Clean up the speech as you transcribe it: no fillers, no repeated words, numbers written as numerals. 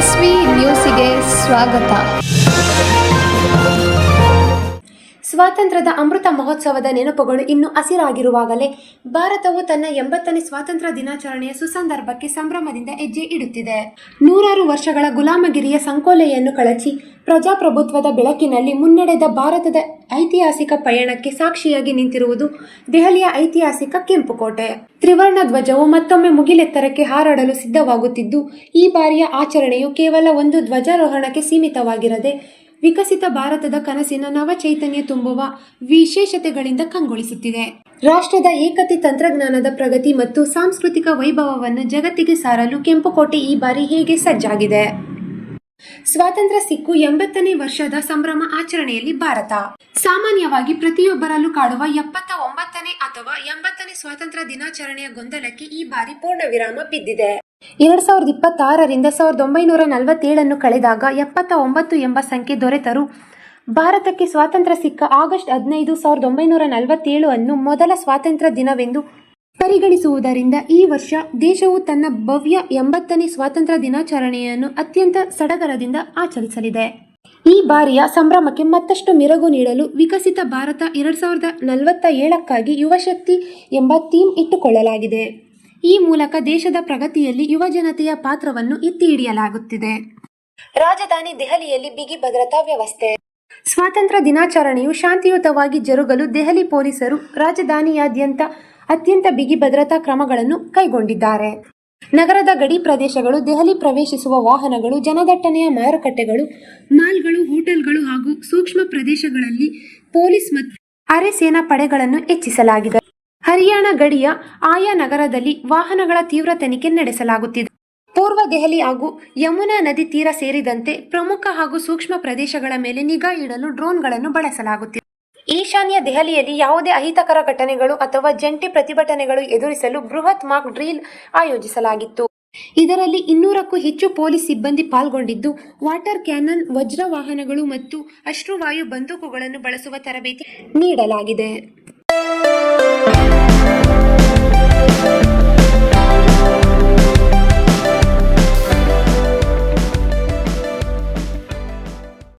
S V ನ್ಯೂಸಿಗೆ ಸ್ವಾಗತ. ಸ್ವಾತಂತ್ರ್ಯದ ಅಮೃತ ಮಹೋತ್ಸವದ ನೆನಪುಗಳು ಇನ್ನೂ ಹಸಿರಾಗಿರುವಾಗಲೇ ಭಾರತವು ತನ್ನ 80ನೇ ಸ್ವಾತಂತ್ರ್ಯ ದಿನಾಚರಣೆಯ ಸುಸಂದರ್ಭಕ್ಕೆ ಸಂಭ್ರಮದಿಂದ ಹೆಜ್ಜೆ ಇಡುತ್ತಿದೆ. ನೂರಾರು ವರ್ಷಗಳ ಗುಲಾಮಗಿರಿಯ ಸಂಕೋಲೆಯನ್ನು ಕಳಚಿ ಪ್ರಜಾಪ್ರಭುತ್ವದ ಬೆಳಕಿನಲ್ಲಿ ಮುನ್ನಡೆದ ಭಾರತದ ಐತಿಹಾಸಿಕ ಪಯಣಕ್ಕೆ ಸಾಕ್ಷಿಯಾಗಿ ನಿಂತಿರುವುದು ದೆಹಲಿಯ ಐತಿಹಾಸಿಕ ಕೆಂಪುಕೋಟೆ. ತ್ರಿವರ್ಣ ಧ್ವಜವು ಮತ್ತೊಮ್ಮೆ ಮುಗಿಲೆತ್ತರಕ್ಕೆ ಹಾರಾಡಲು ಸಿದ್ಧವಾಗುತ್ತಿದ್ದು, ಈ ಬಾರಿಯ ಆಚರಣೆಯು ಕೇವಲ ಒಂದು ಧ್ವಜಾರೋಹಣಕ್ಕೆ ಸೀಮಿತವಾಗಿರದೆ ವಿಕಸಿತ ಭಾರತದ ಕನಸಿನ ನವ ಚೈತನ್ಯ ತುಂಬುವ ವಿಶೇಷತೆಗಳಿಂದ ಕಂಗೊಳಿಸುತ್ತಿದೆ. ರಾಷ್ಟ್ರದ ಏಕತೆ, ತಂತ್ರಜ್ಞಾನದ ಪ್ರಗತಿ ಮತ್ತು ಸಾಂಸ್ಕೃತಿಕ ವೈಭವವನ್ನು ಜಗತ್ತಿಗೆ ಸಾರಲು ಕೆಂಪುಕೋಟೆ ಈ ಬಾರಿ ಹೇಗೆ ಸಜ್ಜಾಗಿದೆ? ಸ್ವಾತಂತ್ರ್ಯ ಸಿಕ್ಕು 80ನೇ ವರ್ಷದ ಸಂಭ್ರಮ ಆಚರಣೆಯಲ್ಲಿ ಭಾರತ ಸಾಮಾನ್ಯವಾಗಿ ಪ್ರತಿಯೊಬ್ಬರಲ್ಲೂ ಕಾಡುವ 79ನೇ ಅಥವಾ 80ನೇ ಸ್ವಾತಂತ್ರ್ಯ ದಿನಾಚರಣೆಯ ಗೊಂದಲಕ್ಕೆ ಈ ಬಾರಿ ಪೂರ್ಣ ವಿರಾಮ ಬಿದ್ದಿದೆ. 2026ರಿಂದ 1947 ಕಳೆದಾಗ 79 ಎಂಬ ಸಂಖ್ಯೆ ದೊರೆತರೂ ಭಾರತಕ್ಕೆ ಸ್ವಾತಂತ್ರ್ಯ ಸಿಕ್ಕ ಆಗಸ್ಟ್ 15, 1947 ಅನ್ನು ಮೊದಲ ಸ್ವಾತಂತ್ರ್ಯ ದಿನವೆಂದು ಪರಿಗಣಿಸುವುದರಿಂದ ಈ ವರ್ಷ ದೇಶವು ತನ್ನ ಭವ್ಯ 80ನೇ ಸ್ವಾತಂತ್ರ್ಯ ದಿನಾಚರಣೆಯನ್ನು ಅತ್ಯಂತ ಸಡಗರದಿಂದ ಆಚರಿಸಲಿದೆ. ಈ ಬಾರಿಯ ಸಂಭ್ರಮಕ್ಕೆ ಮತ್ತಷ್ಟು ಮೆರುಗು ನೀಡಲು ವಿಕಸಿತ ಭಾರತ 2047ಕ್ಕಾಗಿ ಯುವಶಕ್ತಿ ಎಂಬ ಥೀಮ್ ಇಟ್ಟುಕೊಳ್ಳಲಾಗಿದೆ. ಈ ಮೂಲಕ ದೇಶದ ಪ್ರಗತಿಯಲ್ಲಿ ಯುವಜನತೆಯ ಪಾತ್ರವನ್ನು ಎತ್ತಿ ಹಿಡಿಯಲಾಗುತ್ತಿದೆ. ರಾಜಧಾನಿ ದೆಹಲಿಯಲ್ಲಿ ಬಿಗಿ ಭದ್ರತಾ ವ್ಯವಸ್ಥೆ. ಸ್ವಾತಂತ್ರ್ಯ ದಿನಾಚರಣೆಯು ಶಾಂತಿಯುತವಾಗಿ ಜರುಗಲು ದೆಹಲಿ ಪೊಲೀಸರು ರಾಜಧಾನಿಯಾದ್ಯಂತ ಅತ್ಯಂತ ಬಿಗಿ ಭದ್ರತಾ ಕ್ರಮಗಳನ್ನು ಕೈಗೊಂಡಿದ್ದಾರೆ. ನಗರದ ಗಡಿ ಪ್ರದೇಶಗಳು, ದೆಹಲಿ ಪ್ರವೇಶಿಸುವ ವಾಹನಗಳು, ಜನದಟ್ಟಣೆಯ ಮಾರುಕಟ್ಟೆಗಳು, ಮಾಲ್ಗಳು, ಹೋಟೆಲ್ಗಳು ಹಾಗೂ ಸೂಕ್ಷ್ಮ ಪ್ರದೇಶಗಳಲ್ಲಿ ಪೊಲೀಸ್ ಮತ್ತು ಅರೆ ಸೇನಾ ಪಡೆಗಳನ್ನು ಹೆಚ್ಚಿಸಲಾಗಿದೆ. ಹರಿಯಾಣ ಗಡಿಯ ಆಯಾ ನಗರದಲ್ಲಿ ವಾಹನಗಳ ತೀವ್ರ ತನಿಖೆ ನಡೆಸಲಾಗುತ್ತಿದೆ. ಪೂರ್ವ ದೆಹಲಿ ಹಾಗೂ ಯಮುನಾ ನದಿ ತೀರ ಸೇರಿದಂತೆ ಪ್ರಮುಖ ಹಾಗೂ ಸೂಕ್ಷ್ಮ ಪ್ರದೇಶಗಳ ಮೇಲೆ ನಿಗಾ ಇಡಲು ಡ್ರೋನ್ಗಳನ್ನು ಬಳಸಲಾಗುತ್ತಿದೆ. ಈಶಾನ್ಯ ದೆಹಲಿಯಲ್ಲಿ ಯಾವುದೇ ಅಹಿತಕರ ಘಟನೆಗಳು ಅಥವಾ ಜಂಟಿ ಪ್ರತಿಭಟನೆಗಳು ಎದುರಿಸಲು ಬೃಹತ್ ಮಾಕ್ ಡ್ರಿಲ್ ಆಯೋಜಿಸಲಾಗಿತ್ತು. ಇದರಲ್ಲಿ 200ಕ್ಕೂ ಹೆಚ್ಚು ಪೊಲೀಸ್ ಸಿಬ್ಬಂದಿ ಪಾಲ್ಗೊಂಡಿದ್ದು, ವಾಟರ್ ಕ್ಯಾನನ್, ವಜ್ರ ವಾಹನಗಳು ಮತ್ತು ಅಶ್ರುವಾಯು ಬಂದೂಕುಗಳನ್ನು ಬಳಸುವ ತರಬೇತಿ ನೀಡಲಾಗಿದೆ.